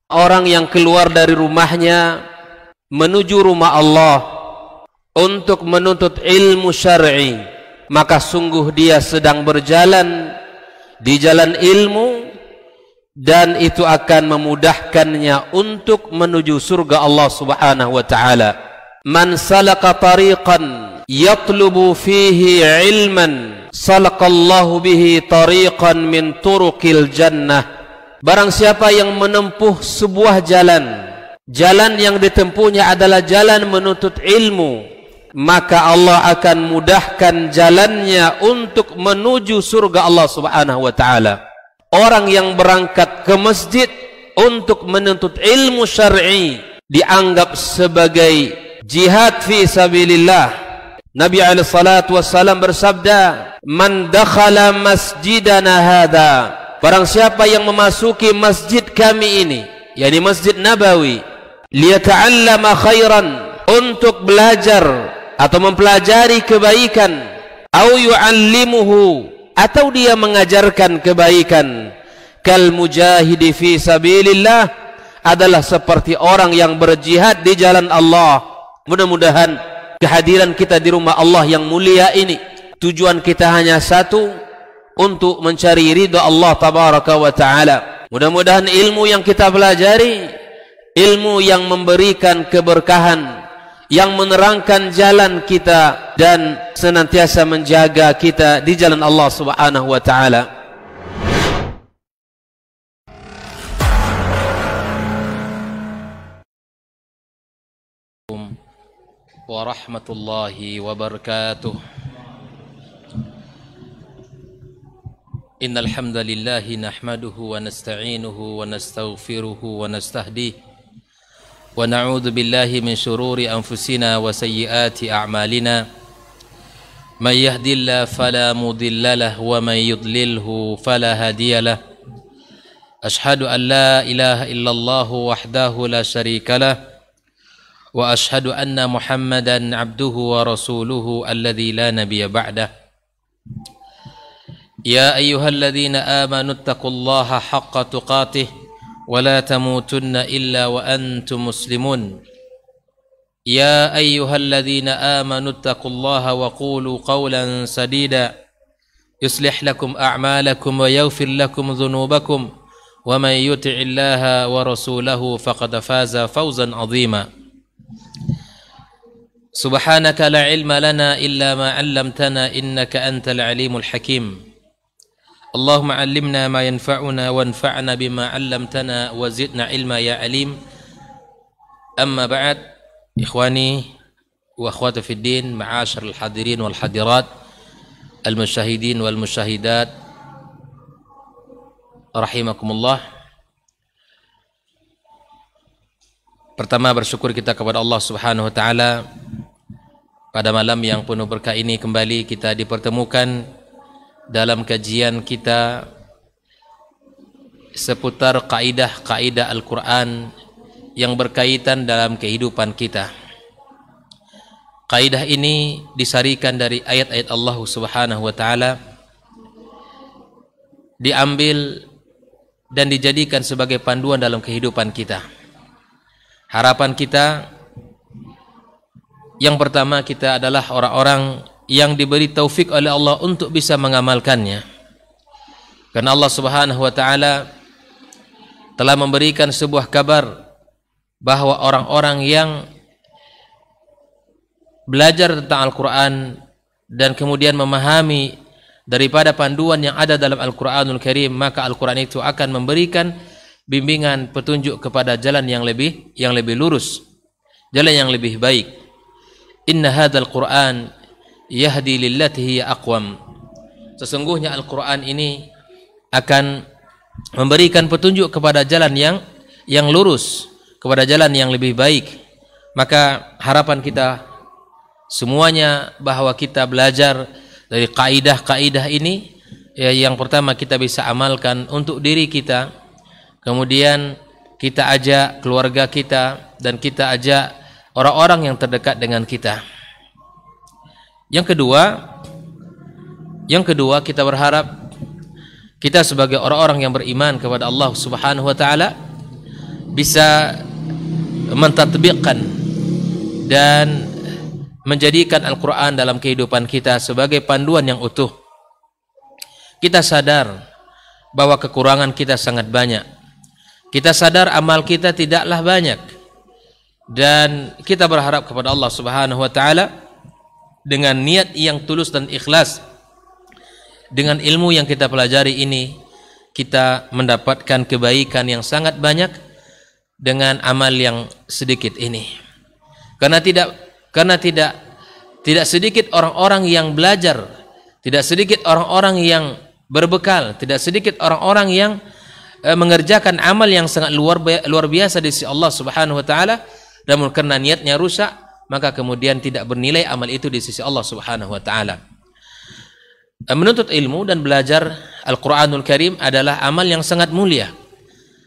orang yang keluar dari rumahnya menuju rumah Allah untuk menuntut ilmu syar'i, maka sungguh dia sedang berjalan di jalan ilmu, dan itu akan memudahkannya untuk menuju surga Allah Subhanahu wa taala. Man salaka tariqan yatlubu fihi ilman salaqallahu bihi tariqan min turuqil jannah. Barang siapa yang menempuh sebuah jalan yang ditempuhnya adalah jalan menuntut ilmu, maka Allah akan mudahkan jalannya untuk menuju surga Allah Subhanahu wa taala. Orang yang berangkat ke masjid untuk menuntut ilmu syar'i dianggap sebagai jihad fi sabilillah. Nabi alaihi salatu wassalam bersabda, "Man dakhala masjidana hadza," barang siapa yang memasuki masjid kami ini, yakni Masjid Nabawi, liyata'allama khairan, untuk belajar atau mempelajari kebaikan, au yu'allimuhu, atau dia mengajarkan kebaikan, kal mujahidi fi sabilillah, adalah seperti orang yang berjihad di jalan Allah. Mudah-mudahan kehadiran kita di rumah Allah yang mulia ini, tujuan kita hanya satu, untuk mencari ridha Allah tabaraka wa taala. Mudah-mudahan ilmu yang kita pelajari, ilmu yang memberikan keberkahan, yang menerangkan jalan kita dan senantiasa menjaga kita di jalan Allah Subhanahu wa taala. Warahmatullahi wabarakatuh. Innal hamdalillah nahmaduhu wa nasta'inuhu wa nastaghfiruhu wa nastahdihi wa na'udzu billahi min shururi anfusina wa sayyiati a'malina. May yahdihillahu fala mudilla lahu wa may yudlilhu fala hadiya lahu. Ashhadu an la ilaha illallah wahdahu la syarika lahu wa ashhadu anna Muhammadan abduhu wa rasuluhu alladzi la nabiyya ba'dah. Ya ayyuhalladzina amanu taqullaha haqqa tuqatih wa la tamutunna illa wa antum muslimun. Ya ayyuhalladzina amanu taqullaha wa qulu qawlan sadida yuslih lakum a'malakum wa yaghfir lakum dhunubakum wa man yuti'illaha wa rasulahu faqad faza fawzan 'azima. Subhanaka la ilma lana illa ma 'allamtana innaka antal alimul hakim. Allahumma 'allimna ma yanfa'una wanfa'na bima 'allamtana wa zidna ilma ya alim. Amma ba'd, ikhwani wa akhwati fid din, ma'asyiral hadirin wal hadirat, al musyahidin wal musyahidat, rahimakumullah. Pertama, bersyukur kita kepada Allah Subhanahu wa taala pada malam yang penuh berkah ini kembali kita dipertemukan dalam kajian kita seputar kaidah-kaidah Al-Quran yang berkaitan dalam kehidupan kita. Kaidah ini disarikan dari ayat-ayat Allah Subhanahu wa taala, diambil dan dijadikan sebagai panduan dalam kehidupan kita. Harapan kita yang pertama, kita adalah orang-orang yang diberi taufik oleh Allah untuk bisa mengamalkannya. Karena Allah Subhanahu wa taala telah memberikan sebuah kabar bahwa orang-orang yang belajar tentang Al-Quran dan kemudian memahami daripada panduan yang ada dalam Al-Quranul Karim, maka Al-Quran itu akan memberikan bimbingan, petunjuk kepada jalan yang lebih lurus, jalan yang lebih baik. Inna hadzal Qur'an yahdi lillati hiya aqwam. Sesungguhnya Al-Quran ini akan memberikan petunjuk kepada jalan yang lurus, kepada jalan yang lebih baik. Maka harapan kita semuanya bahwa kita belajar dari kaidah-kaidah ini, ya, yang pertama kita bisa amalkan untuk diri kita, kemudian kita ajak keluarga kita, dan kita ajak orang-orang yang terdekat dengan kita. Yang kedua kita berharap kita sebagai orang-orang yang beriman kepada Allah Subhanahu wa taala bisa mentatbiqkan dan menjadikan Al-Quran dalam kehidupan kita sebagai panduan yang utuh. Kita sadar bahwa kekurangan kita sangat banyak. Kita sadar amal kita tidaklah banyak. Dan kita berharap kepada Allah Subhanahu wa taala dengan niat yang tulus dan ikhlas, dengan ilmu yang kita pelajari ini, kita mendapatkan kebaikan yang sangat banyak dengan amal yang sedikit ini. Karena tidak sedikit orang-orang yang belajar, tidak sedikit orang-orang yang berbekal, tidak sedikit orang-orang yang mengerjakan amal yang sangat luar biasa di sisi Allah Subhanahu wa taala, namun karena niatnya rusak, maka kemudian tidak bernilai amal itu di sisi Allah Subhanahu wa taala. Menuntut ilmu dan belajar Al-Qur'anul Karim adalah amal yang sangat mulia.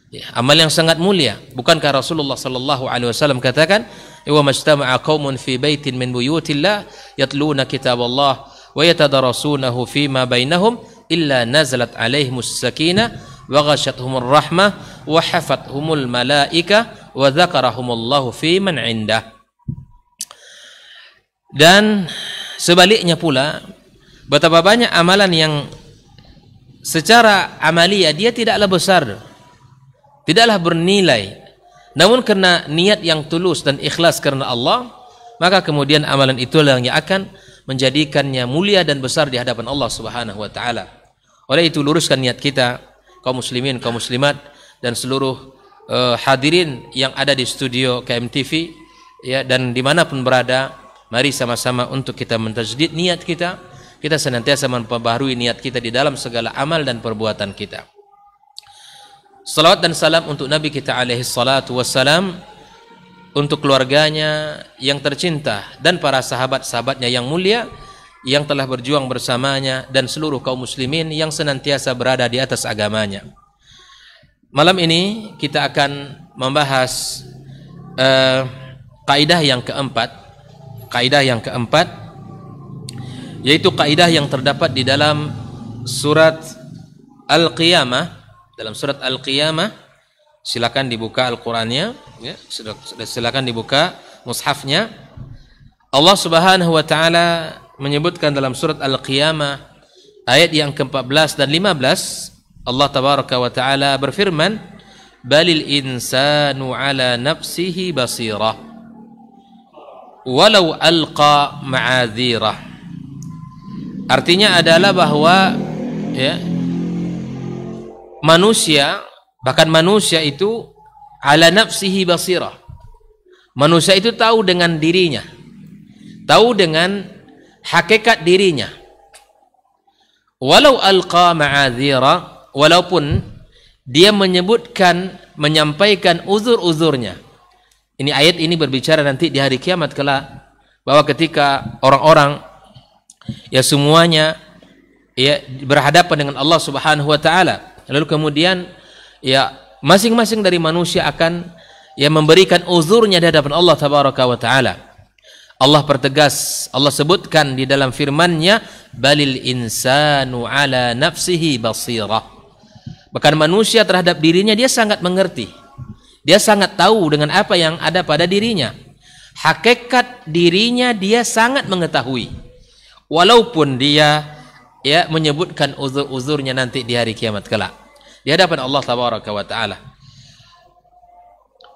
Ya, amal yang sangat mulia. Bukankah Rasulullah sallallahu alaihi wasallam katakan, "Wa majtama'a qaumun fi baitin min buyutillah yatluna kitaballah wa yatadarasunahu fima bainahum illa nazalat alaihimus sakinah wa ghasyatuhumur rahmah wa hafathumul malaika wa dzakarahumullahu fi man 'indah." Dan sebaliknya pula, betapa banyak amalan yang secara amalia dia tidaklah besar, tidaklah bernilai, namun karena niat yang tulus dan ikhlas karena Allah, maka kemudian amalan itulah yang akan menjadikannya mulia dan besar di hadapan Allah Subhanahu wa taala. Oleh itu, luruskan niat kita, kaum muslimin, kaum muslimat, dan seluruh hadirin yang ada di studio KMTV, ya, dan dimanapun berada, mari sama-sama untuk kita mentajdid niat kita. Kita senantiasa memperbaharui niat kita di dalam segala amal dan perbuatan kita. Salawat dan salam untuk Nabi kita alaihi salatu wassalam, untuk keluarganya yang tercinta dan para sahabat-sahabatnya yang mulia yang telah berjuang bersamanya, dan seluruh kaum muslimin yang senantiasa berada di atas agamanya. Malam ini kita akan membahas kaidah yang keempat, yaitu kaidah yang terdapat di dalam surat Al-Qiyamah. Dalam surat Al-Qiyamah, silakan dibuka Al-Qur'annya, ya, silakan dibuka mushafnya. Allah Subhanahu wa taala menyebutkan dalam surat Al-Qiyamah ayat yang ke-14 dan 15, Allah tabaraka wa taala berfirman, "Balil insanu ala nafsihi basirah walau alqa ma'adzirah." Artinya adalah bahwa, ya, manusia, bahkan manusia itu ala nafsihi basirah. Manusia itu tahu dengan dirinya, tahu dengan hakikat dirinya. Walau alqa ma'adzira, walaupun dia menyampaikan uzur-uzurnya. Ini ayat ini berbicara nanti di hari kiamat kelak, bahwa ketika orang-orang, ya, semuanya, ya, berhadapan dengan Allah Subhanahu wa taala, lalu kemudian, ya, masing-masing dari manusia akan, ya, memberikan uzurnya di hadapan Allah tabaraka wa taala. Allah pertegas, Allah sebutkan di dalam firman-Nya, "Balil insanu ala nafsihi basirah." Bahkan manusia terhadap dirinya dia sangat mengerti. Dia sangat tahu dengan apa yang ada pada dirinya. Hakikat dirinya dia sangat mengetahui. Walaupun dia, ya, menyebutkan uzur-uzurnya nanti di hari kiamat kelak di hadapan Allah tabaraka wa taala.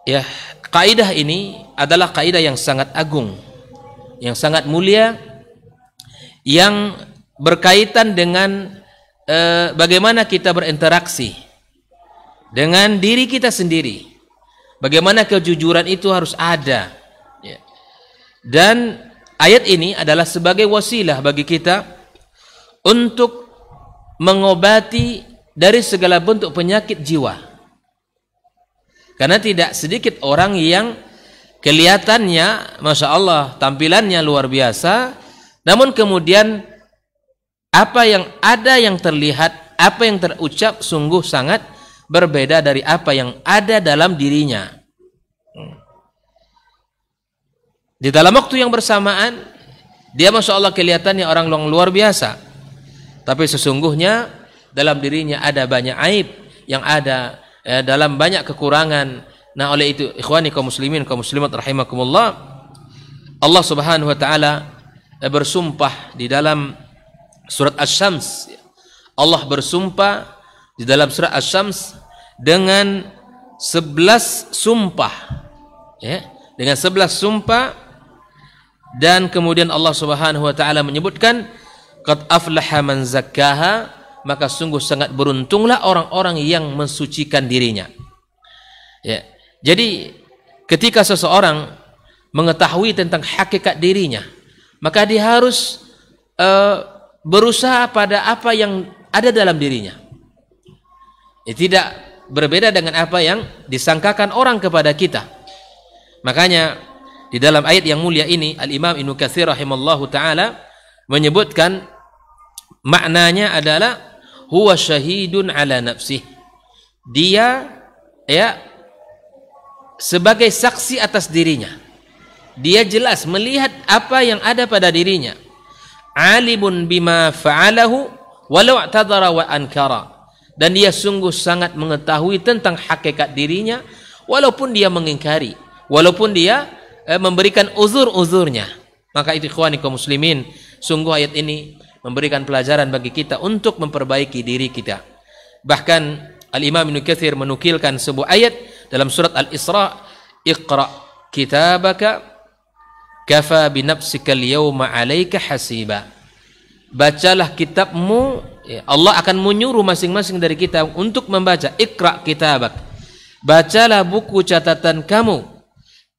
Ya, kaidah ini adalah kaidah yang sangat agung, yang sangat mulia, yang berkaitan dengan bagaimana kita berinteraksi dengan diri kita sendiri, bagaimana kejujuran itu harus ada, ya. Dan ayat ini adalah sebagai wasilah bagi kita untuk mengobati dari segala bentuk penyakit jiwa. Karena tidak sedikit orang yang kelihatannya, Masya Allah, tampilannya luar biasa, namun kemudian apa yang ada yang terlihat, apa yang terucap sungguh sangat berbeda dari apa yang ada dalam dirinya. Di dalam waktu yang bersamaan, dia Masya Allah kelihatannya orang yang luar biasa, tapi sesungguhnya dalam dirinya ada banyak aib, yang ada dalam banyak kekurangan, Nah, oleh itu ikhwani kaum muslimin kaum muslimat rahimakumullah, Allah Subhanahu wa taala bersumpah di dalam surat Asy-Syams. Allah bersumpah di dalam surat Asy-Syams dengan 11 sumpah, ya, dengan 11 sumpah, dan kemudian Allah Subhanahu wa taala menyebutkan qad aflaha man zakkaha, maka sungguh sangat beruntunglah orang-orang yang mensucikan dirinya. Ya. Jadi ketika seseorang mengetahui tentang hakikat dirinya, maka dia harus berusaha pada apa yang ada dalam dirinya. Ya, tidak berbeda dengan apa yang disangkakan orang kepada kita. Makanya di dalam ayat yang mulia ini Al-Imam Ibnu Katsir rahimallahu taala menyebutkan maknanya adalah huwa syahidun ala nafsih. Dia, ya, sebagai saksi atas dirinya. Dia jelas melihat apa yang ada pada dirinya. Alimun bima fa'alahu walau i'tadhara wa ankara. Dan dia sungguh sangat mengetahui tentang hakikat dirinya walaupun dia mengingkari, walaupun dia memberikan uzur-uzurnya. Maka itu ikhwani kaum muslimin, sungguh ayat ini memberikan pelajaran bagi kita untuk memperbaiki diri kita. Bahkan Al-Imam Ibnu Katsir menukilkan sebuah ayat dalam surat Al-Isra, Iqra kitabaka kafa binafsika al-yawma 'alaika hasiba. Bacalah kitabmu, ya, Allah akan menyuruh masing-masing dari kita untuk membaca. Iqra kitabak, bacalah buku catatan kamu.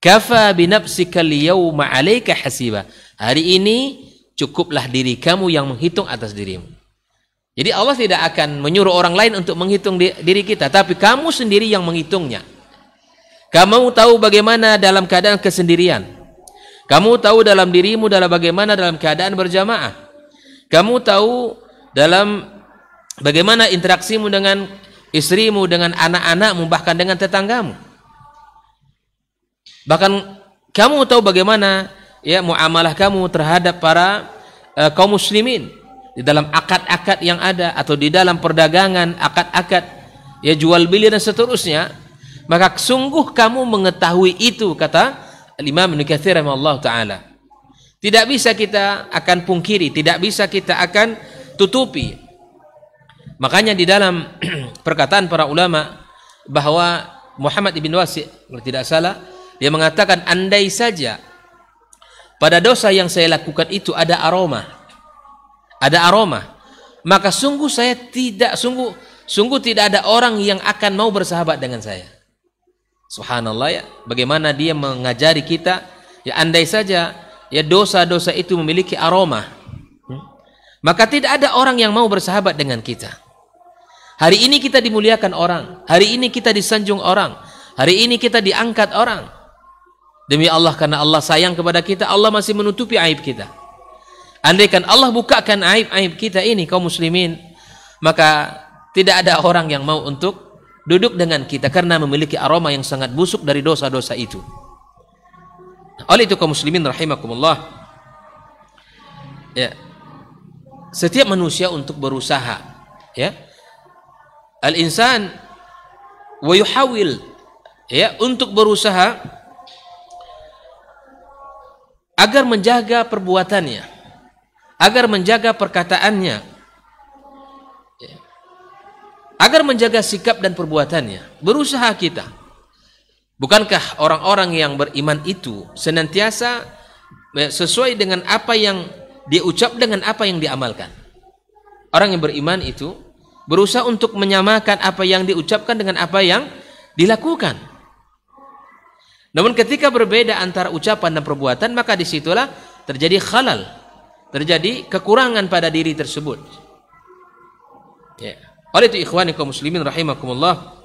Kafa binafsika al-yawma 'alaika hasiba. Hari ini cukuplah diri kamu yang menghitung atas dirimu. Jadi Allah tidak akan menyuruh orang lain untuk menghitung diri kita, tapi kamu sendiri yang menghitungnya. Kamu tahu bagaimana dalam keadaan kesendirian. Kamu tahu dalam dirimu dalam bagaimana dalam keadaan berjamaah. Kamu tahu dalam bagaimana interaksimu dengan istrimu, dengan anak-anakmu, bahkan dengan tetanggamu. Bahkan kamu tahu bagaimana, ya, muamalah kamu terhadap para kaum muslimin di dalam akad-akad yang ada atau di dalam perdagangan, akad-akad, ya, jual beli dan seterusnya. Maka sungguh kamu mengetahui itu, kata Imam Ibnu Katsir rahimahullah taala. Tidak bisa kita akan pungkiri, tidak bisa kita akan tutupi. Makanya di dalam perkataan para ulama bahwa Muhammad ibn Wasi', kalau tidak salah, dia mengatakan, andai saja pada dosa yang saya lakukan itu ada aroma, maka sungguh tidak ada orang yang akan mau bersahabat dengan saya. Subhanallah, ya, bagaimana dia mengajari kita, ya, andai saja, ya, dosa-dosa itu memiliki aroma, maka tidak ada orang yang mau bersahabat dengan kita. Hari ini kita dimuliakan orang, hari ini kita disanjung orang, hari ini kita diangkat orang. Demi Allah, karena Allah sayang kepada kita, Allah masih menutupi aib kita. Andaikan Allah bukakan aib-aib kita ini kaum muslimin, maka tidak ada orang yang mau untuk duduk dengan kita karena memiliki aroma yang sangat busuk dari dosa-dosa itu. Oleh itu kaum muslimin rahimakumullah, ya, setiap manusia untuk berusaha, ya, al-insan wa yuhawil, ya, untuk berusaha agar menjaga perbuatannya, agar menjaga perkataannya, ya, agar menjaga sikap dan perbuatannya. Berusaha kita. Bukankah orang-orang yang beriman itu senantiasa sesuai dengan apa yang dia ucap dengan apa yang diamalkan? Orang yang beriman itu berusaha untuk menyamakan apa yang diucapkan dengan apa yang dilakukan. Namun ketika berbeda antara ucapan dan perbuatan, maka disitulah terjadi khalal, terjadi kekurangan pada diri tersebut. Ya. Oleh itu ikhwani kaum muslimin rahimakumullah,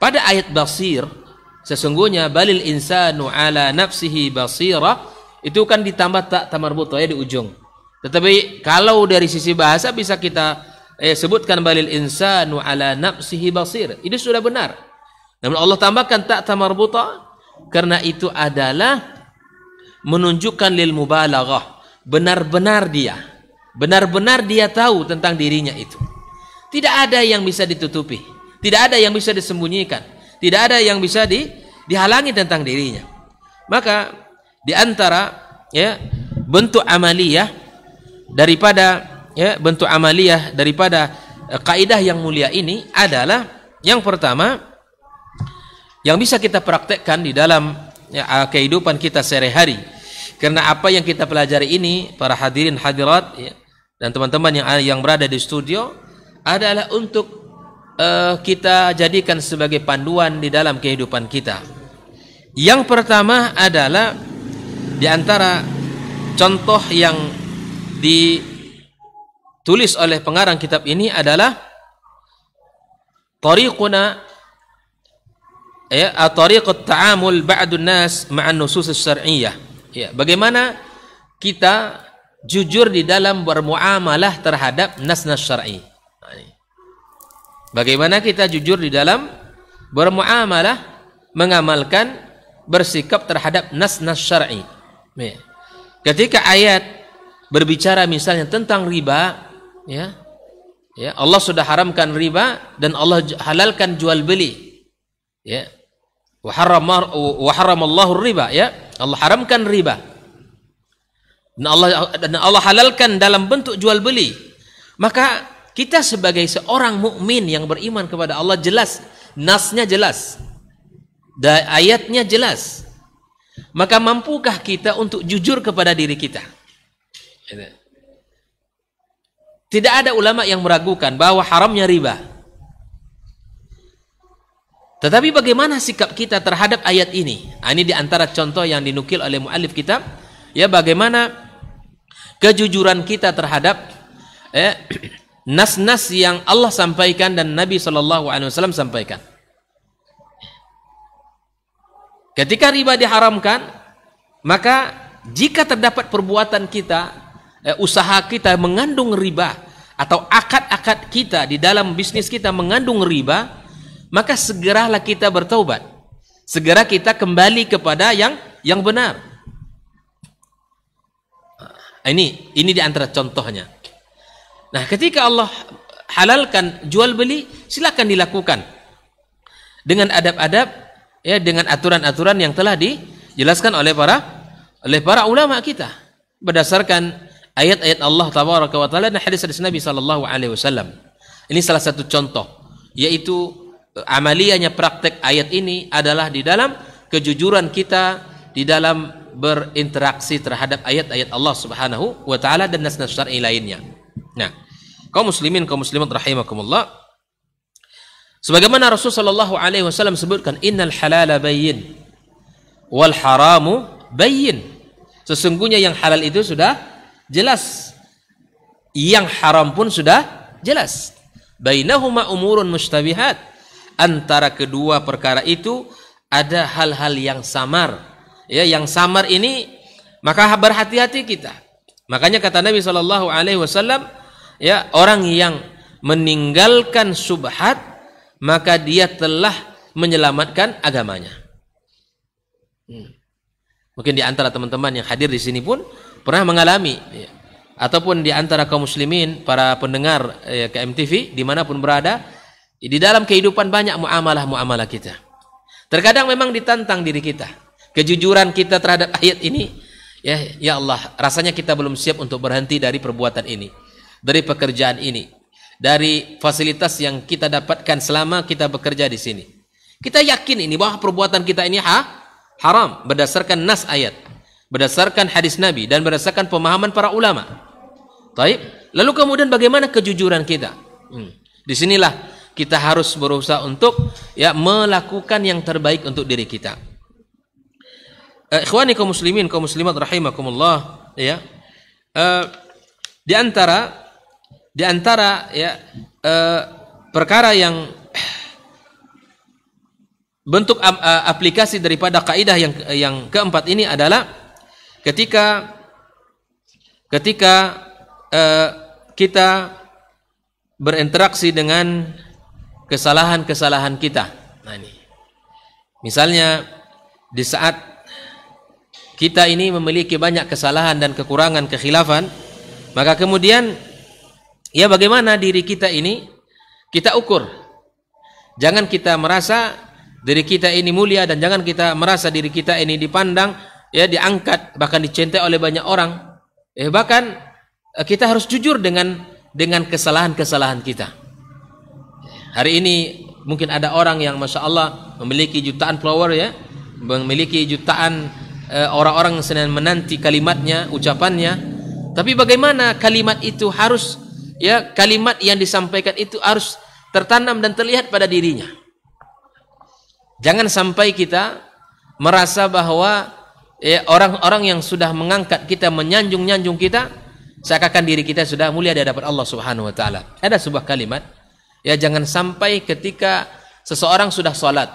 pada ayat basir, sesungguhnya balil insanu ala nafsihi basira, itu kan ditambah tak tamarbut, ya, di ujung. Tetapi kalau dari sisi bahasa bisa kita sebutkan balil insanu ala nafsihi basir, itu sudah benar. Namun Allah tambahkan tak tamarbuta karena itu adalah menunjukkan lil mubalaghah, benar-benar dia tahu tentang dirinya itu. Tidak ada yang bisa ditutupi, tidak ada yang bisa disembunyikan, tidak ada yang bisa dihalangi tentang dirinya. Maka di antara ya bentuk amaliyah daripada kaidah yang mulia ini adalah yang pertama yang bisa kita praktekkan di dalam kehidupan kita sehari-hari. Karena apa yang kita pelajari ini, para hadirin hadirat ya, dan teman-teman yang berada di studio adalah untuk kita jadikan sebagai panduan di dalam kehidupan kita. Yang pertama adalah di antara contoh yang ditulis oleh pengarang kitab ini adalah tariqut ta'amul ba'dun nas ma'an nusus syar'iyyah. Ya, bagaimana kita jujur di dalam bermuamalah terhadap nas-nas syar'i. Bagaimana kita jujur di dalam bermuamalah, mengamalkan, bersikap terhadap nas-nas syar'i. Ketika ayat berbicara misalnya tentang riba, ya, Allah sudah haramkan riba dan Allah halalkan jual beli. Ya. Wa haramallahu riba, ya. Allah haramkan riba. Dan Allah halalkan dalam bentuk jual beli. Maka kita sebagai seorang mukmin yang beriman kepada Allah, jelas nasnya jelas, ayatnya jelas. Maka mampukah kita untuk jujur kepada diri kita? Tidak ada ulama yang meragukan bahwa haramnya riba. Tetapi bagaimana sikap kita terhadap ayat ini? Ini di antara contoh yang dinukil oleh muallif kitab, ya, bagaimana kejujuran kita terhadap nas-nas yang Allah sampaikan dan Nabi SAW sampaikan. Ketika riba diharamkan, maka jika terdapat perbuatan kita, usaha kita mengandung riba, atau akad-akad kita di dalam bisnis kita mengandung riba, maka segeralah kita bertaubat. Segera kita kembali kepada yang benar. Ini di antara contohnya. Nah, ketika Allah halalkan jual beli, silakan dilakukan dengan adab-adab, ya, dengan aturan-aturan yang telah dijelaskan oleh para ulama kita berdasarkan ayat-ayat Allah tabaraka wa taala dan hadis-hadis Nabi sallallahu alaihi wasallam. Ini salah satu contoh, yaitu amaliyahnya praktek ayat ini adalah di dalam kejujuran kita di dalam berinteraksi terhadap ayat-ayat Allah Subhanahu wa taala dan nas-nas syar'i lainnya. Nah, kaum muslimin, kaum muslimat rahimakumullah, sebagaimana Rasul sallallahu alaihi wasallam sebutkan, innal halala bayyin wal haramu bayyin. Sesungguhnya yang halal itu sudah jelas, yang haram pun sudah jelas. Bainahuma umurun mushtabihat. Antara kedua perkara itu ada hal-hal yang samar. Ya, yang samar ini maka berhati-hati kita. Makanya kata Nabi sallallahu alaihi wasallam, ya, orang yang meninggalkan syubhat maka dia telah menyelamatkan agamanya. Mungkin di antara teman-teman yang hadir di sini pun pernah mengalami, ya, ataupun di antara kaum muslimin, para pendengar KMTV dimanapun berada, di dalam kehidupan banyak muamalah kita. Terkadang memang ditantang diri kita, kejujuran kita terhadap ayat ini. Ya Allah, rasanya kita belum siap untuk berhenti dari perbuatan ini, dari pekerjaan ini, dari fasilitas yang kita dapatkan selama kita bekerja di sini. Kita yakin ini bahwa perbuatan kita ini haram berdasarkan nas ayat, berdasarkan hadis Nabi dan berdasarkan pemahaman para ulama. Taib. Lalu kemudian bagaimana kejujuran kita? Disinilah kita harus berusaha untuk, ya, melakukan yang terbaik untuk diri kita. Ikhwani kaum muslimin, kaum muslimat rahimakumullah, ya. Di antara ya perkara yang bentuk aplikasi daripada kaidah yang keempat ini adalah ketika kita berinteraksi dengan kesalahan-kesalahan kita. Nah, ini misalnya di saat kita ini memiliki banyak kesalahan dan kekurangan, kekhilafan, maka kemudian, ya, bagaimana diri kita ini kita ukur. Jangan kita merasa Diri kita ini mulia dan jangan kita merasa diri kita ini dipandang, ya, diangkat, bahkan dicintai oleh banyak orang. Bahkan kita harus jujur dengan kesalahan-kesalahan kita. Hari ini mungkin ada orang yang Masya Allah memiliki jutaan follower, ya, memiliki jutaan orang-orang yang sedang menanti kalimatnya, ucapannya. Tapi bagaimana kalimat itu harus, ya, kalimat yang disampaikan itu harus tertanam dan terlihat pada dirinya. Jangan sampai kita merasa bahwa, ya, orang-orang yang sudah mengangkat kita, menyanjung-nyanjung kita, seakan-akan diri kita sudah mulia di hadapan Allah Subhanahu wa taala. Ada sebuah kalimat, ya, jangan sampai ketika seseorang sudah salat,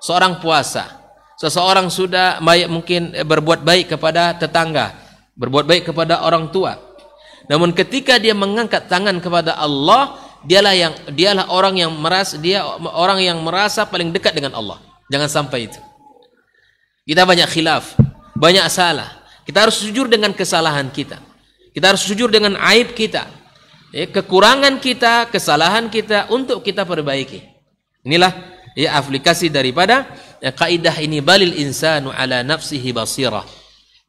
seorang puasa, seseorang sudah mungkin berbuat baik kepada tetangga, berbuat baik kepada orang tua, namun ketika dia mengangkat tangan kepada Allah, dialah orang yang merasa paling dekat dengan Allah. Jangan sampai itu. Kita banyak khilaf, banyak salah. Kita harus jujur dengan kesalahan kita. Kita harus jujur dengan aib kita, kekurangan kita, kesalahan kita, untuk kita perbaiki. Inilah, ya, aplikasi daripada kaidah ini, balil insanu ala nafsihi basirah.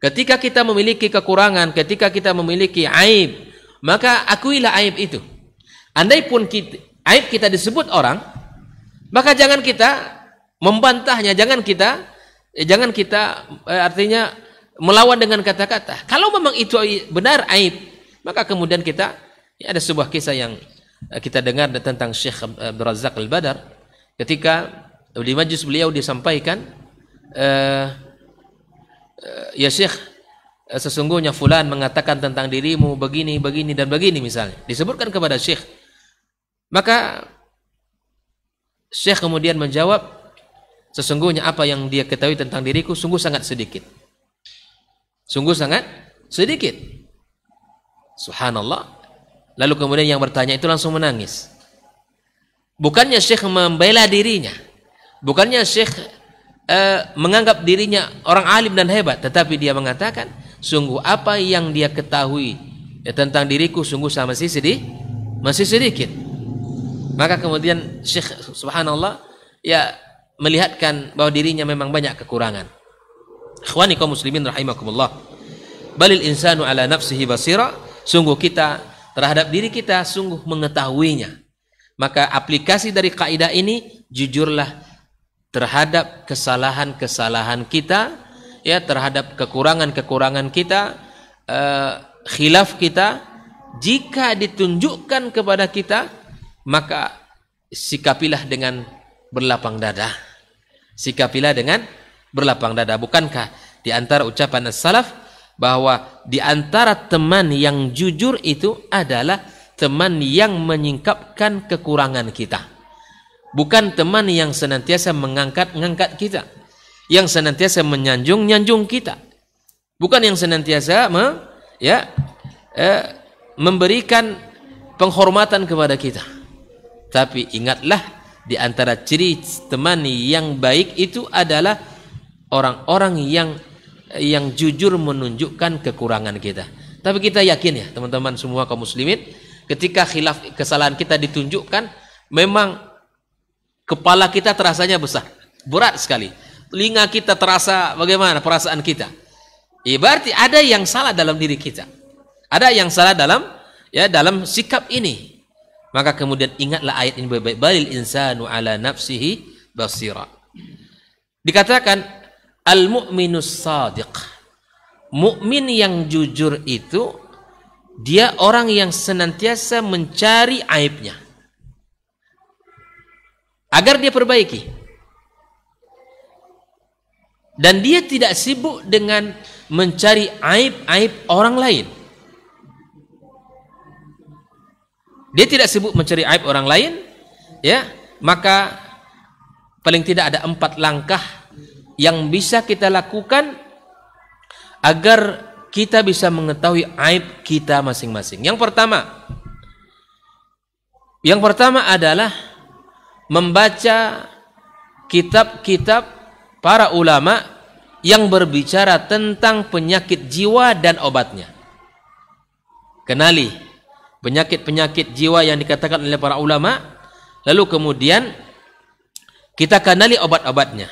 Ketika kita memiliki kekurangan, ketika kita memiliki aib, maka akuilah aib itu. Andai pun aib kita disebut orang, maka jangan kita membantahnya, jangan kita artinya melawan dengan kata-kata. Kalau memang itu benar aib, maka kemudian kita, ya, ada sebuah kisah yang kita dengar tentang Syekh Abdul Razak Al-Badar, ketika di majlis beliau disampaikan, ya Syekh, sesungguhnya fulan mengatakan tentang dirimu begini, begini dan begini, misalnya disebutkan kepada Syekh. Maka Syekh kemudian menjawab, sesungguhnya apa yang dia ketahui tentang diriku sungguh sangat sedikit. Sungguh sangat sedikit. Subhanallah. Lalu kemudian yang bertanya itu langsung menangis. Bukannya Syekh membela dirinya, bukannya Syekh menganggap dirinya orang alim dan hebat, tetapi dia mengatakan, sungguh apa yang dia ketahui, ya, tentang diriku sungguh masih sedikit. Maka kemudian Syekh, subhanallah, ya, melihatkan bahwa dirinya memang banyak kekurangan. Ikhwani kaum muslimin rahimakumullah. Balil insanu ala nafsihi basira. Sungguh kita terhadap diri kita sungguh mengetahuinya. Maka aplikasi dari kaidah ini, jujurlah terhadap kesalahan-kesalahan kita, ya, terhadap kekurangan-kekurangan kita, khilaf kita. Jika ditunjukkan kepada kita, maka sikapilah dengan berlapang dada. Sikapilah dengan berlapang dada. Bukankah di antara ucapan as-salaf bahwa di antara teman yang jujur itu adalah teman yang menyingkapkan kekurangan kita, bukan teman yang senantiasa mengangkat kita, yang senantiasa menyanjung kita, bukan yang senantiasa memberikan penghormatan kepada kita. Tapi ingatlah, di antara ciri teman yang baik itu adalah orang-orang yang jujur menunjukkan kekurangan kita. Tapi kita yakin, ya teman-teman semua kaum muslimin, ketika khilaf kesalahan kita ditunjukkan, memang kepala kita terasanya besar, berat sekali. Telinga kita terasa bagaimana perasaan kita. Berarti ada yang salah dalam diri kita. Ada yang salah dalam sikap ini. Maka kemudian ingatlah ayat ini baik-baik. Balil insanu ala nafsihi basira. Dikatakan al-mu'minus sadiq. Mukmin yang jujur itu, dia orang yang senantiasa mencari aibnya agar dia perbaiki. Dan dia tidak sibuk dengan mencari aib-aib orang lain. Dia tidak sibuk mencari aib orang lain, ya. Maka paling tidak ada 4 langkah yang bisa kita lakukan agar kita bisa mengetahui aib kita masing-masing. Yang pertama adalah membaca kitab-kitab para ulama yang berbicara tentang penyakit jiwa dan obatnya. Kenali penyakit-penyakit jiwa yang dikatakan oleh para ulama, lalu kemudian kita kenali obat-obatnya.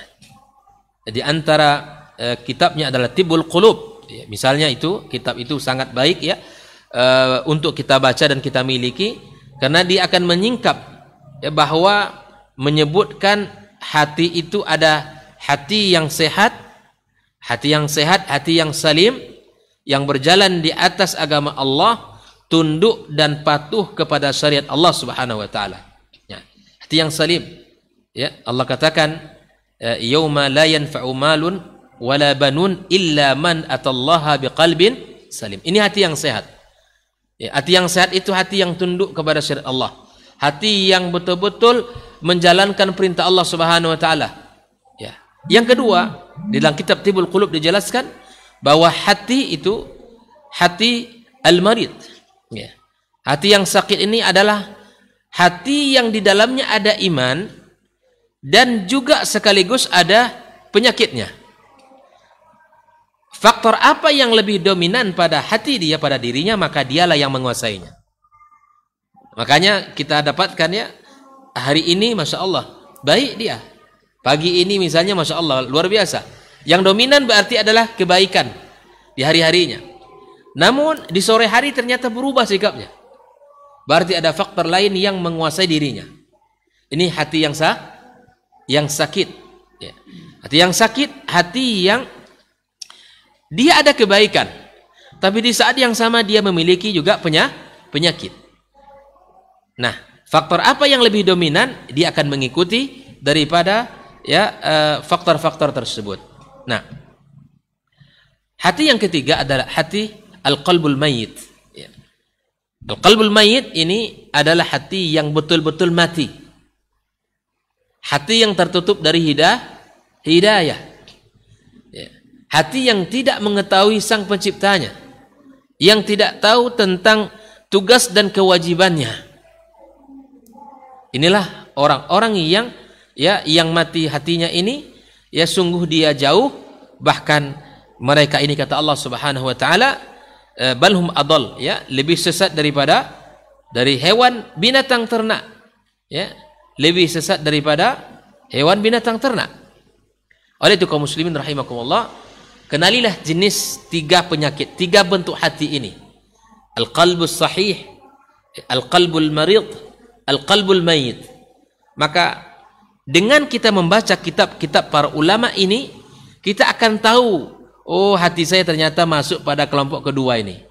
Di antara kitabnya adalah Tibbul Qulub. Ya, misalnya itu, kitab itu sangat baik ya untuk kita baca dan kita miliki, karena dia akan menyingkap ya, bahwa menyebutkan hati itu ada hati yang sehat, hati yang salim, yang berjalan di atas agama Allah, tunduk dan patuh kepada syariat Allah Subhanahu wa taala. Ya, hati yang salim. Ya, Allah katakan, yauma la yanfa'u malun wala banun illa man atallaha biqalbin salim. Ini hati yang sehat. Ya, hati yang sehat itu hati yang tunduk kepada syariat Allah. Hati yang betul-betul menjalankan perintah Allah Subhanahu wa taala. Ya. Yang kedua, di dalam kitab Tibbul Qulub dijelaskan bahwa hati itu hati al-marid. Ya. Hati yang sakit ini adalah hati yang di dalamnya ada iman dan juga sekaligus ada penyakitnya. Faktor apa yang lebih dominan pada hati dia, pada dirinya, maka dialah yang menguasainya. Makanya kita dapatkan ya, hari ini Masya Allah baik dia, pagi ini misalnya Masya Allah luar biasa. Yang dominan berarti adalah kebaikan di hari-harinya. Namun di sore hari ternyata berubah sikapnya, berarti ada faktor lain yang menguasai dirinya. Ini hati yang sakit ya. Hati yang sakit, hati yang dia ada kebaikan, tapi di saat yang sama dia memiliki juga penyakit. Nah, faktor apa yang lebih dominan, dia akan mengikuti daripada ya faktor-faktor tersebut. Nah, hati yang ketiga adalah hati al-qalbul mayyit. Ya. Al-qalbul mayyit ini adalah hati yang betul-betul mati. Hati yang tertutup dari hidayah. Ya. Hati yang tidak mengetahui Sang Penciptanya, yang tidak tahu tentang tugas dan kewajibannya. Inilah orang-orang yang mati hatinya ini, ya sungguh dia jauh, bahkan mereka ini kata Allah Subhanahu wa taala, balhum adall, ya, lebih sesat dari hewan binatang ternak. Ya, lebih sesat daripada hewan binatang ternak. Oleh itu kaum muslimin rahimakumullah, kenalilah jenis 3 penyakit, 3 bentuk hati ini. Al-qalbus sahih, al-qalbul marid, al-qalbul mayyit. Maka dengan kita membaca kitab-kitab para ulama ini, kita akan tahu, oh hati saya ternyata masuk pada kelompok kedua ini.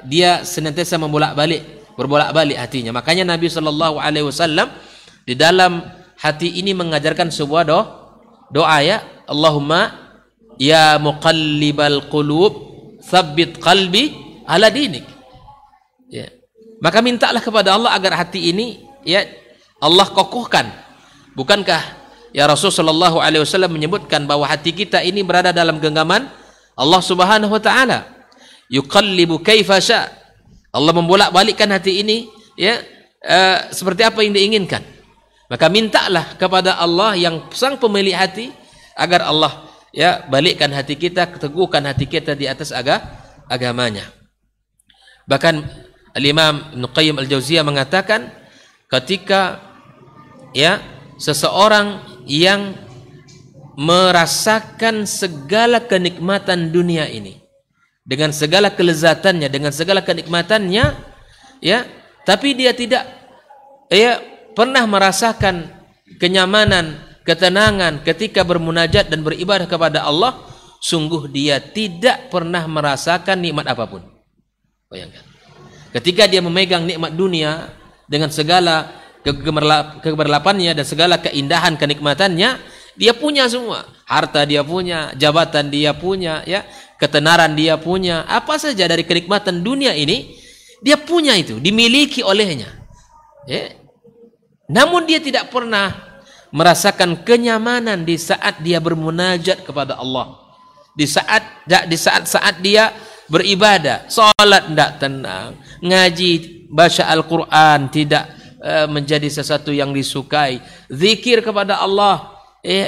Dia senantiasa berbolak-balik hatinya. Makanya Nabi SAW di dalam hati ini mengajarkan sebuah doa ya, Allahumma ya muqallibal qulub tsabbit qalbi ala dinik. Ya. Maka mintalah kepada Allah agar hati ini ya Allah kokohkan. Bukankah ya Rasulullah SAW menyebutkan bahwa hati kita ini berada dalam genggaman Allah Subhanahu wa taala. Yuqallibu kaifa sya. Allah membolak-balikkan hati ini ya seperti apa yang diinginkan. Maka mintalah kepada Allah yang sang pemilik hati agar Allah ya balikkan hati kita, teguhkan hati kita di atas agamanya. Bahkan Al-Imam Ibnu Qayyim Al-Jauziyah mengatakan, ketika ya seseorang yang merasakan segala kenikmatan dunia ini dengan segala kelezatannya, dengan segala kenikmatannya, ya, tapi dia tidak ya pernah merasakan kenyamanan, ketenangan ketika bermunajat dan beribadah kepada Allah, sungguh dia tidak pernah merasakan nikmat apapun. Bayangkan, ketika dia memegang nikmat dunia dengan segala keberlapannya dan segala keindahan kenikmatannya, dia punya semua, harta dia punya, jabatan dia punya, ya, ketenaran dia punya, apa saja dari kenikmatan dunia ini dia punya, itu dimiliki olehnya. Ya. Namun dia tidak pernah merasakan kenyamanan di saat dia bermunajat kepada Allah, di saat dia beribadah, salat tidak tenang, ngaji, baca Al-Quran tidak menjadi sesuatu yang disukai, zikir kepada Allah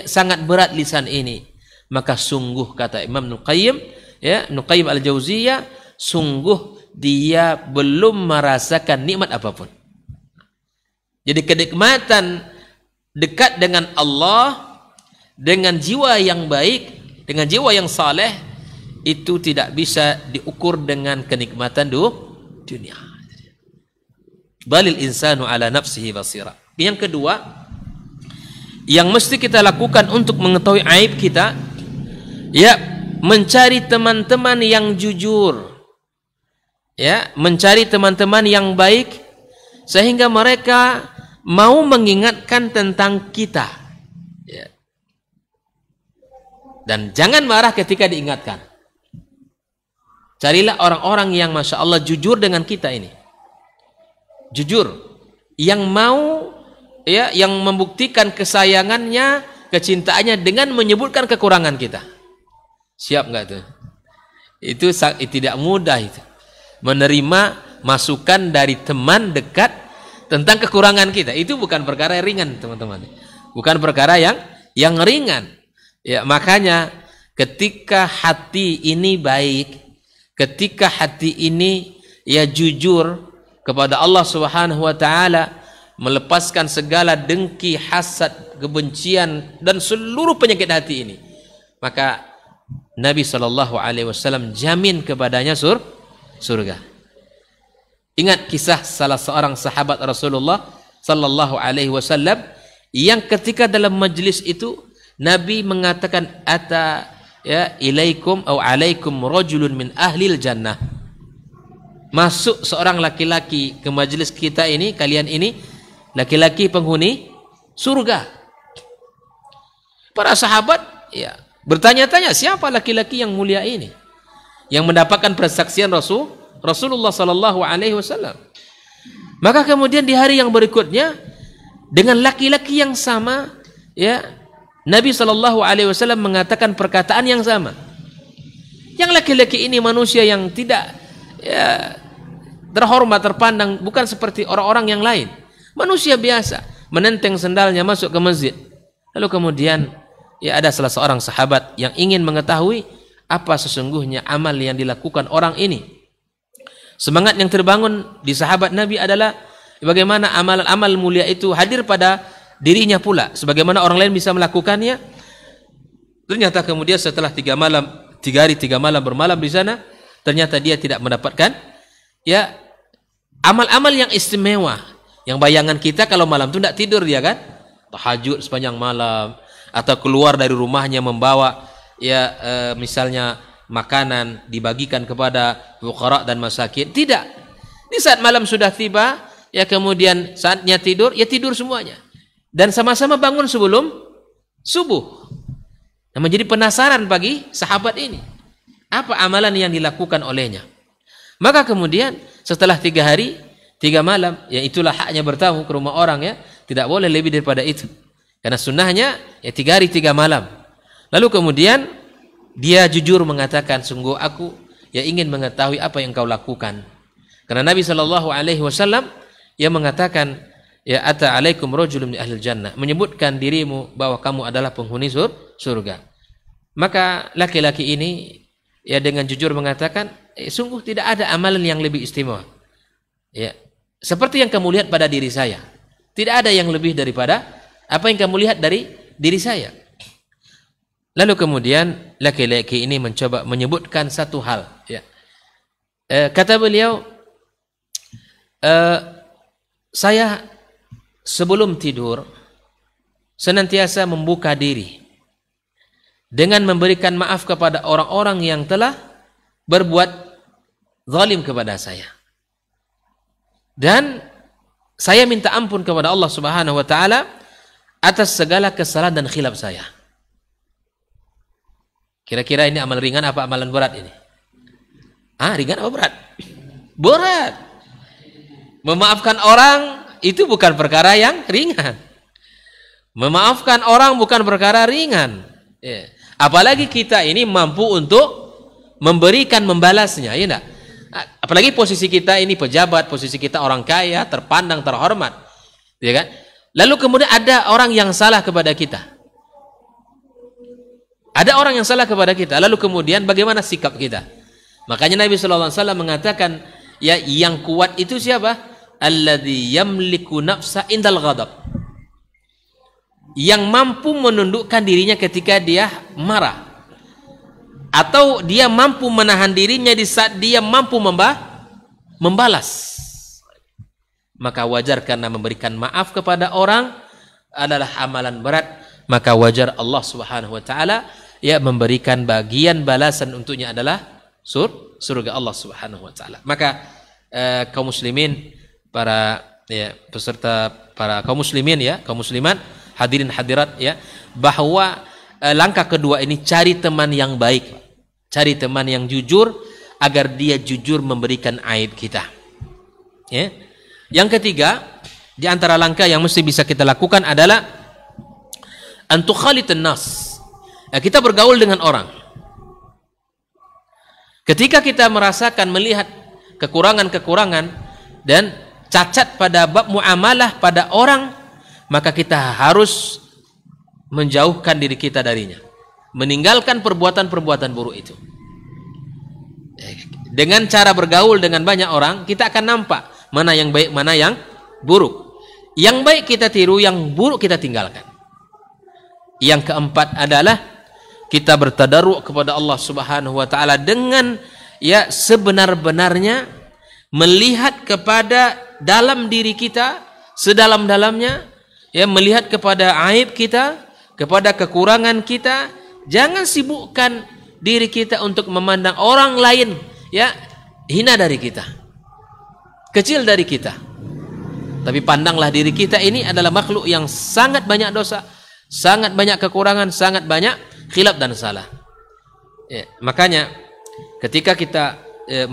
sangat berat lisan ini. Maka sungguh kata Imam Ibnu Qayyim, ya, Ibnu Qayyim Al-Jauziyah, sungguh dia belum merasakan nikmat apapun. Jadi kenikmatan dekat dengan Allah dengan jiwa yang baik, dengan jiwa yang saleh, itu tidak bisa diukur dengan kenikmatan dunia. Balil insanu ala nafsihi basira. Yang kedua, yang mesti kita lakukan untuk mengetahui aib kita, ya, mencari teman-teman yang jujur, ya, mencari teman-teman yang baik sehingga mereka mau mengingatkan tentang kita, ya. Dan jangan marah ketika diingatkan. Carilah orang-orang yang masya Allah jujur dengan kita ini, jujur, yang mau, ya, yang membuktikan kesayangannya, kecintaannya dengan menyebutkan kekurangan kita. Siap nggak tuh? Itu tidak mudah itu, menerima masukan dari teman dekat tentang kekurangan kita. Itu bukan perkara yang ringan, teman-teman. Bukan perkara yang ringan. Ya, makanya ketika hati ini baik, ketika hati ini ya jujur kepada Allah Subhanahu wa taala, melepaskan segala dengki, hasad, kebencian dan seluruh penyakit hati ini, maka Nabi sallallahu alaihi wasallam jamin kepadanya surga. Ingat kisah salah seorang sahabat Rasulullah sallallahu alaihi wasallam yang ketika dalam majlis itu Nabi mengatakan, ata ya ilaikum au alaikum rajulun min ahlil jannah. Masuk seorang laki-laki ke majlis kita ini, kalian ini laki-laki penghuni surga. Para sahabat ya bertanya-tanya, siapa laki-laki yang mulia ini yang mendapatkan persaksian Rasulullah sallallahu alaihi wasallam. Maka kemudian di hari yang berikutnya dengan laki-laki yang sama, ya, Nabi sallallahu alaihi wasallam mengatakan perkataan yang sama. Yang laki-laki ini manusia yang tidak, ya, terhormat, terpandang, bukan seperti orang-orang yang lain. Manusia biasa, menenteng sendalnya masuk ke masjid. Lalu kemudian ya ada salah seorang sahabat yang ingin mengetahui apa sesungguhnya amal yang dilakukan orang ini. Semangat yang terbangun di sahabat Nabi adalah bagaimana amal-amal mulia itu hadir pada dirinya pula, sebagaimana orang lain bisa melakukannya. Ternyata kemudian setelah 3 hari 3 malam bermalam di sana, ternyata dia tidak mendapatkan ya amal-amal yang istimewa. Yang bayangan kita kalau malam itu tidak tidur dia kan, tahajud sepanjang malam, atau keluar dari rumahnya membawa ya misalnya makanan dibagikan kepada fuqara dan masakin. Tidak. Di saat malam sudah tiba, ya kemudian saatnya tidur, ya tidur semuanya. Dan sama-sama bangun sebelum subuh. Nah, menjadi penasaran bagi sahabat ini, apa amalan yang dilakukan olehnya. Maka kemudian setelah 3 hari 3 malam, ya itulah haknya bertamu ke rumah orang, ya, tidak boleh lebih daripada itu. Karena sunnahnya ya 3 hari 3 malam. Lalu kemudian dia jujur mengatakan, sungguh aku ya ingin mengetahui apa yang kau lakukan. Karena Nabi sallallahu alaihi wasallam yang mengatakan, ya ata alaikum rajulun min ahlil jannah, menyebutkan dirimu bahwa kamu adalah penghuni surga. Maka laki-laki ini ya dengan jujur mengatakan, sungguh tidak ada amalan yang lebih istimewa, ya, seperti yang kamu lihat pada diri saya. Tidak ada yang lebih daripada apa yang kamu lihat dari diri saya. Lalu kemudian laki-laki ini mencoba menyebutkan satu hal, ya. Kata beliau, saya sebelum tidur senantiasa membuka diri dengan memberikan maaf kepada orang-orang yang telah berbuat zalim kepada saya. Dan saya minta ampun kepada Allah Subhanahu wa taala atas segala kesalahan dan khilaf saya. Kira-kira ini amal ringan apa amalan berat ini? Ringan apa berat? Berat. Memaafkan orang itu bukan perkara yang ringan. Memaafkan orang bukan perkara ringan. Ya. Apalagi kita ini mampu untuk memberikan, membalasnya, ya enggak? Apalagi posisi kita ini pejabat, posisi kita orang kaya, terpandang, terhormat, ya kan? Lalu kemudian ada orang yang salah kepada kita. Ada orang yang salah kepada kita. Lalu kemudian bagaimana sikap kita? Makanya Nabi sallallahu alaihi wasallam mengatakan, ya yang kuat itu siapa? Alladzi yamliku nafsa indal ghadab. yang mampu menundukkan dirinya ketika dia marah, atau dia mampu menahan dirinya di saat dia mampu membalas. Maka wajar karena memberikan maaf kepada orang adalah amalan berat, maka wajar Allah Subhanahu wa taala ya memberikan bagian balasan untuknya adalah surga Allah Subhanahu wa taala. Maka kaum muslimin, para peserta, para kaum muslimin ya, kaum muslimat, hadirin hadirat ya, bahwa langkah kedua ini cari teman yang baik, cari teman yang jujur agar dia jujur memberikan aib kita. Ya. Yang ketiga, di antara langkah yang mesti bisa kita lakukan adalah antukhalitun nas. Kita bergaul dengan orang. Ketika kita merasakan melihat kekurangan-kekurangan dan cacat pada bab muamalah pada orang, maka kita harus menjauhkan diri kita darinya, meninggalkan perbuatan-perbuatan buruk itu. Dengan cara bergaul dengan banyak orang, kita akan nampak mana yang baik, mana yang buruk. Yang baik kita tiru, yang buruk kita tinggalkan. Yang keempat adalah kita bertadarruk kepada Allah Subhanahu wa taala dengan ya sebenar-benarnya, melihat kepada dalam diri kita sedalam-dalamnya, ya, melihat kepada aib kita, kepada kekurangan kita. Jangan sibukkan diri kita untuk memandang orang lain ya hina dari kita, kecil dari kita. Tapi pandanglah diri kita ini adalah makhluk yang sangat banyak dosa, sangat banyak kekurangan, sangat banyak khilaf dan salah. Ya, makanya ketika kita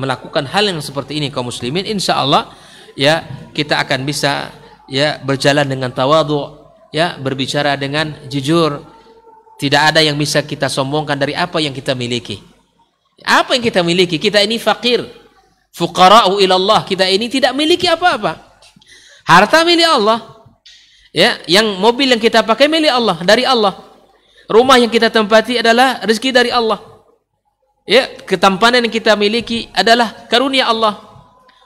melakukan hal yang seperti ini kaum muslimin, insya Allah ya kita akan bisa ya berjalan dengan tawadhu, ya berbicara dengan jujur. Tidak ada yang bisa kita sombongkan dari apa yang kita miliki. Apa yang kita miliki? Kita ini fakir, fuqara'u ilallah. Kita ini tidak miliki apa-apa. Harta milik Allah, ya, yang mobil yang kita pakai milik Allah, dari Allah. Rumah yang kita tempati adalah rezeki dari Allah. Ya, ketampanan yang kita miliki adalah karunia Allah.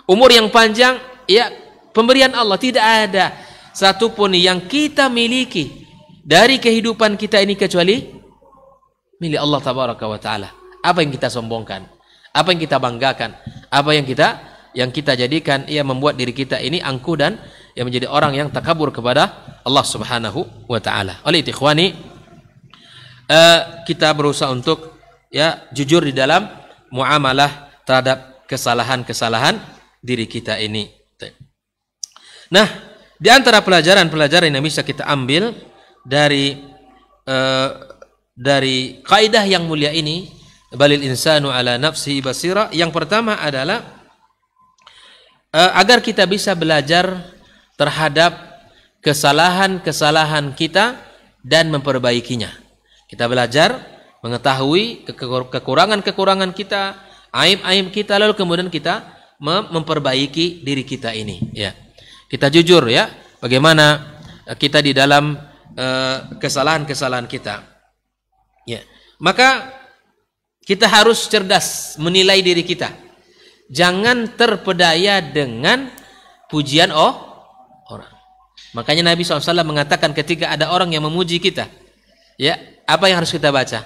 Umur yang panjang, ya, pemberian Allah. Tidak ada satupun yang kita miliki dari kehidupan kita ini kecuali milik Allah Tabaraka wa Ta'ala. Apa yang kita sombongkan? Apa yang kita banggakan? Apa yang kita jadikan ia membuat diri kita ini angkuh dan yang menjadi orang yang takabur kepada Allah Subhanahu wa taala. Oleh itu ikhwani, kita berusaha untuk ya jujur di dalam muamalah terhadap kesalahan-kesalahan diri kita ini. Nah, di antara pelajaran-pelajaran yang bisa kita ambil dari kaidah yang mulia ini, balil insanu ala nafsihi basira, yang pertama adalah agar kita bisa belajar terhadap kesalahan-kesalahan kita dan memperbaikinya. Kita belajar mengetahui kekurangan-kekurangan kita, aib-aib kita, lalu kemudian kita memperbaiki diri kita ini. Ya, kita jujur ya, bagaimana kita di dalam kesalahan-kesalahan kita. Ya, maka kita harus cerdas menilai diri kita. Jangan terpedaya dengan pujian orang. Makanya Nabi SAW mengatakan ketika ada orang yang memuji kita, ya, apa yang harus kita baca?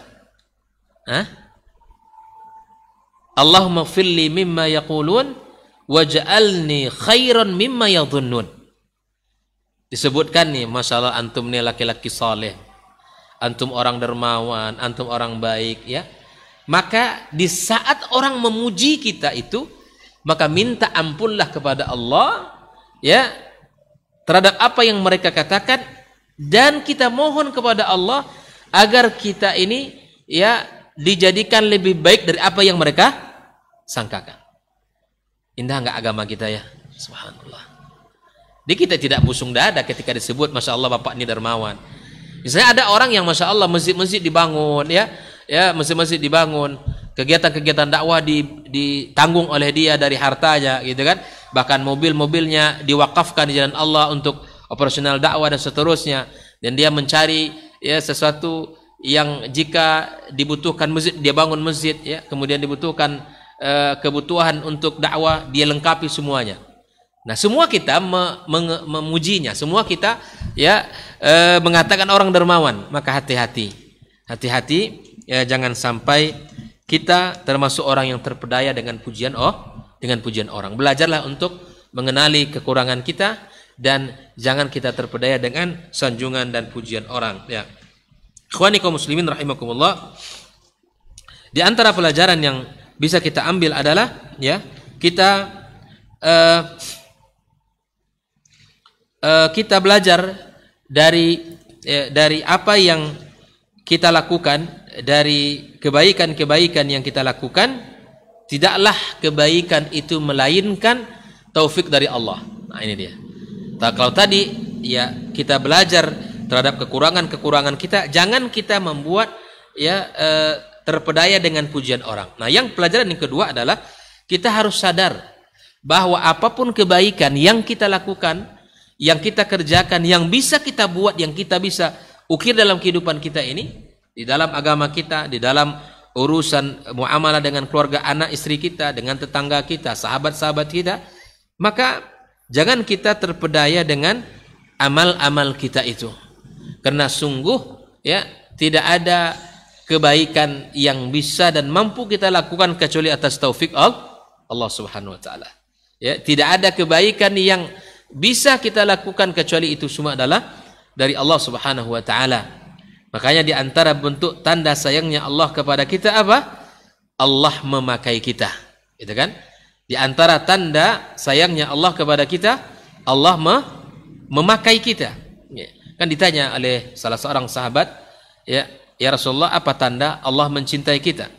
Allahumma firli mimma yaqulun waj'alni khairan mimma yadhunnun. Disebutkan nih, Masya Allah, antum nih laki-laki saleh, antum orang dermawan, antum orang baik, ya. Maka di saat orang memuji kita itu, maka minta ampunlah kepada Allah ya terhadap apa yang mereka katakan, dan kita mohon kepada Allah agar kita ini ya dijadikan lebih baik dari apa yang mereka sangkakan. Indah enggak agama kita ya? Subhanallah. Jadi kita tidak busung dada ketika disebut Masya Allah Bapak ini dermawan. Misalnya ada orang yang Masya Allah masjid-masjid dibangun ya, masjid-masjid dibangun, kegiatan-kegiatan dakwah ditanggung oleh dia dari hartanya gitu kan, bahkan mobil-mobilnya diwakafkan di jalan Allah untuk operasional dakwah dan seterusnya, dan dia mencari ya sesuatu yang jika dibutuhkan masjid dia bangun masjid ya, kemudian dibutuhkan kebutuhan untuk dakwah dia lengkapi semuanya. Nah, semua kita memujinya, semua kita ya mengatakan orang dermawan, maka hati-hati. Hati-hati ya, jangan sampai kita termasuk orang yang terpedaya dengan pujian orang. Belajarlah untuk mengenali kekurangan kita dan jangan kita terpedaya dengan sanjungan dan pujian orang ya. Ikhwani kaum muslimin rahimakumullah. Di antara pelajaran yang bisa kita ambil adalah ya, kita belajar dari apa yang kita lakukan, dari kebaikan-kebaikan yang kita lakukan, tidaklah kebaikan itu melainkan taufik dari Allah. Nah, ini dia. Kalau tadi ya kita belajar terhadap kekurangan-kekurangan kita, jangan kita membuat ya terpedaya dengan pujian orang. Nah, yang pelajaran yang kedua adalah kita harus sadar bahwa apapun kebaikan yang kita lakukan, yang kita kerjakan, yang bisa kita buat, yang kita bisa ukir dalam kehidupan kita ini, di dalam agama kita, di dalam urusan muamalah dengan keluarga, anak, istri kita, dengan tetangga kita, sahabat-sahabat kita, maka jangan kita terpedaya dengan amal-amal kita itu. Karena sungguh ya tidak ada kebaikan yang bisa dan mampu kita lakukan kecuali atas taufik Allah Subhanahu wa taala. Ya, tidak ada kebaikan yang bisa kita lakukan kecuali itu semua adalah dari Allah Subhanahu wa taala. Makanya di antara bentuk tanda sayangnya Allah kepada kita apa? Allah memakai kita. Gitu kan? Di antara tanda sayangnya Allah kepada kita, Allah memakai kita. Ya. Kan ditanya oleh salah seorang sahabat, ya Rasulullah, apa tanda Allah mencintai kita?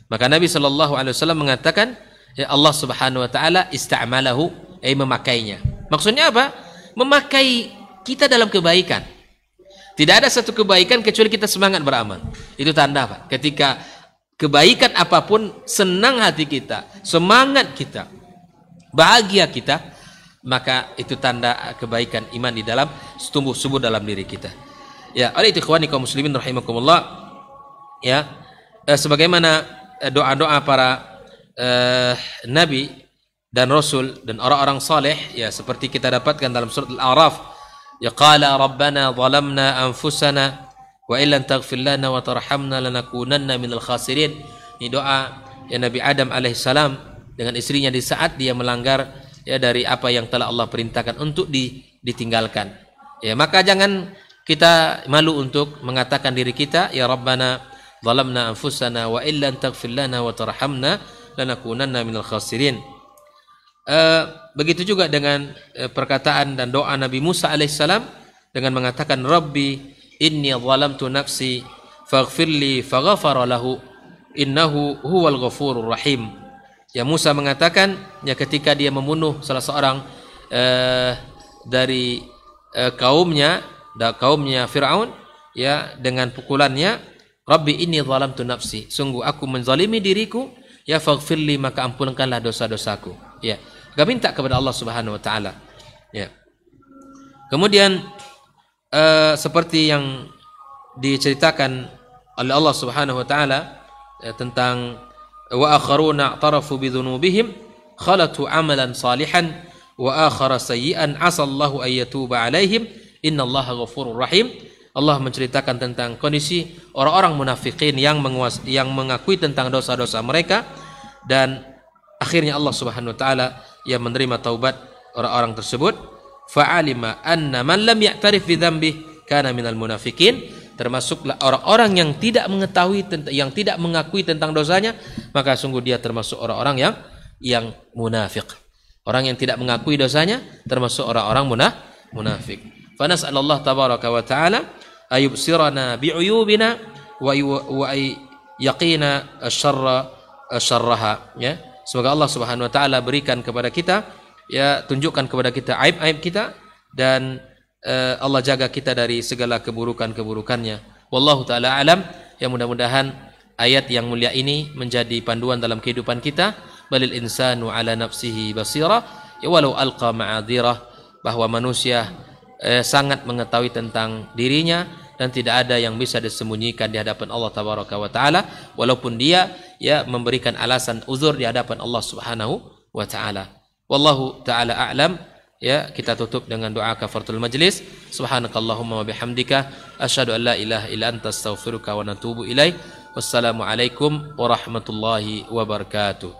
Maka Nabi SAW mengatakan, ya Allah Subhanahu wa taala ista'malahu, memakainya. Maksudnya apa? Memakai kita dalam kebaikan. Tidak ada satu kebaikan kecuali kita semangat beramal. Itu tanda apa? Ketika kebaikan apapun senang hati kita, semangat kita, bahagia kita, maka itu tanda kebaikan iman di dalam tumbuh subur dalam diri kita. Ya, oleh itu ikhwani kaum muslimin rahimakumullah, ya, sebagaimana doa-doa para nabi dan rasul dan orang-orang saleh, ya seperti kita dapatkan dalam surat Al-A'raf, ya qala rabbana zalamna anfusana wa illam taghfir lana wa tarhamna lanakunanna minal khasirin. Ini doa ya Nabi Adam alaihissalam dengan istrinya di saat dia melanggar ya dari apa yang telah Allah perintahkan untuk ditinggalkan. Ya, maka jangan kita malu untuk mengatakan diri kita, ya Rabbana zalamna anfusana wa illam taghfir lana wa tarhamna lanakunanna minal khasirin. Begitu juga dengan perkataan dan doa Nabi Musa alaihissalam dengan mengatakan Rabbi inni zalamtu nafsi faghfirli faghfara lahu innahu huwal ghafurur rahim. Ya, Musa mengatakan ya ketika dia membunuh salah seorang dari kaumnya Firaun ya dengan pukulannya, Rabbi inni zalamtu nafsi, sungguh aku menzalimi diriku, ya faghfirli maka ampunkanlah dosa-dosaku. Ya, gak minta kepada Allah Subhanahu wa taala. Ya. Kemudian seperti yang diceritakan oleh Allah Subhanahu wa taala tentang wa akharuna i'tarafu bi dzunubihim khalatu amalan salihan wa akhara sayyi'an asallahu ay yatuba alaihim innallaha ghafurur rahim. Allah menceritakan tentang kondisi orang-orang munafikin yang mengakui tentang dosa-dosa mereka, dan akhirnya Allah Subhanahu wa taala yang menerima taubat orang-orang tersebut. Fa'alima anna man lam ya'tarif bi dzambihi kana minal munafikin, termasuklah orang-orang yang tidak mengetahui yang tidak mengakui tentang dosanya, maka sungguh dia termasuk orang-orang yang munafik. Orang yang tidak mengakui dosanya termasuk orang-orang munafik. Fa nas'alullah tabaraka wa ta'ala ayubsirana bi'uyubina wa yaqina syarraha, ya. Semoga Allah Subhanahu wa taala berikan kepada kita, ya, tunjukkan kepada kita aib-aib kita, dan Allah jaga kita dari segala keburukan-keburukannya. Wallahu taala alam. Ya, mudah-mudahan ayat yang mulia ini menjadi panduan dalam kehidupan kita. Balil insanu ala nafsihi basira, ya walau alqa ma'adhirah, bahwa manusia sangat mengetahui tentang dirinya dan tidak ada yang bisa disembunyikan di hadapan Allah tabaraka wa taala, walaupun dia ya memberikan alasan uzur di hadapan Allah Subhanahu wa taala. Wallahu taala a'lam. Ya, kita tutup dengan doa kafaratul majlis. Subhanakallahumma wa bihamdika asyhadu an la ilaha illa anta astaghfiruka wa natubu ilaik. Wassalamualaikum warahmatullahi wabarakatuh.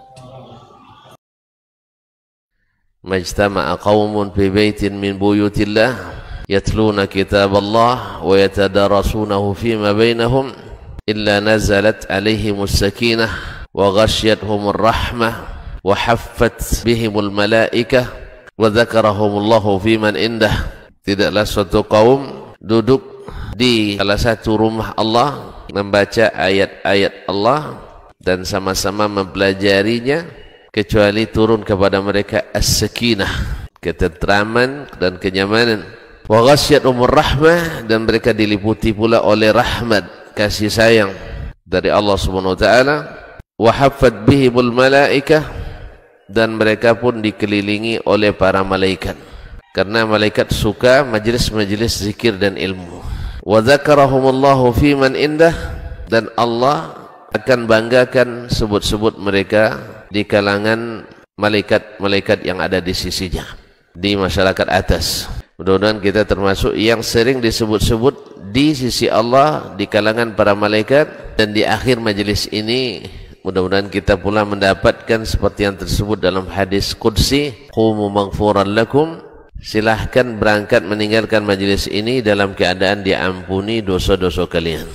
Majtama'a qaumun fi baitin min buyutillah yatluna kitaballah wa yatadarasunahu fima bainahum illa nazalat alaihimus sakinah wa ghasyiyatuhumur rahmah wa haffat bihimul malaikah wa dzakarahumullahu fiman indah. Tidaklah suatu kaum duduk di salah satu rumah Allah membaca ayat-ayat Allah dan sama-sama mempelajarinya kecuali turun kepada mereka as-sakinah, ketentraman dan kenyamanan, wa ghasyiyatuhumur rahmah, dan mereka diliputi pula oleh rahmat, kasih sayang dari Allah Subhanahu wa taala, wa haffat bihimul malaikah, dan mereka pun dikelilingi oleh para malaikat, karena malaikat suka majlis-majlis zikir dan ilmu. Wa dzakarahumullahu fiman indah, dan Allah akan banggakan sebut-sebut mereka di kalangan malaikat-malaikat yang ada di sisinya, di masyarakat atas. Mudah-mudahan kita termasuk yang sering disebut-sebut di sisi Allah di kalangan para malaikat, dan di akhir majlis ini mudah-mudahan kita pula mendapatkan seperti yang tersebut dalam hadis qudsi, qumu maghfuran lakum, silahkan berangkat meninggalkan majlis ini dalam keadaan diampuni dosa-dosa kalian.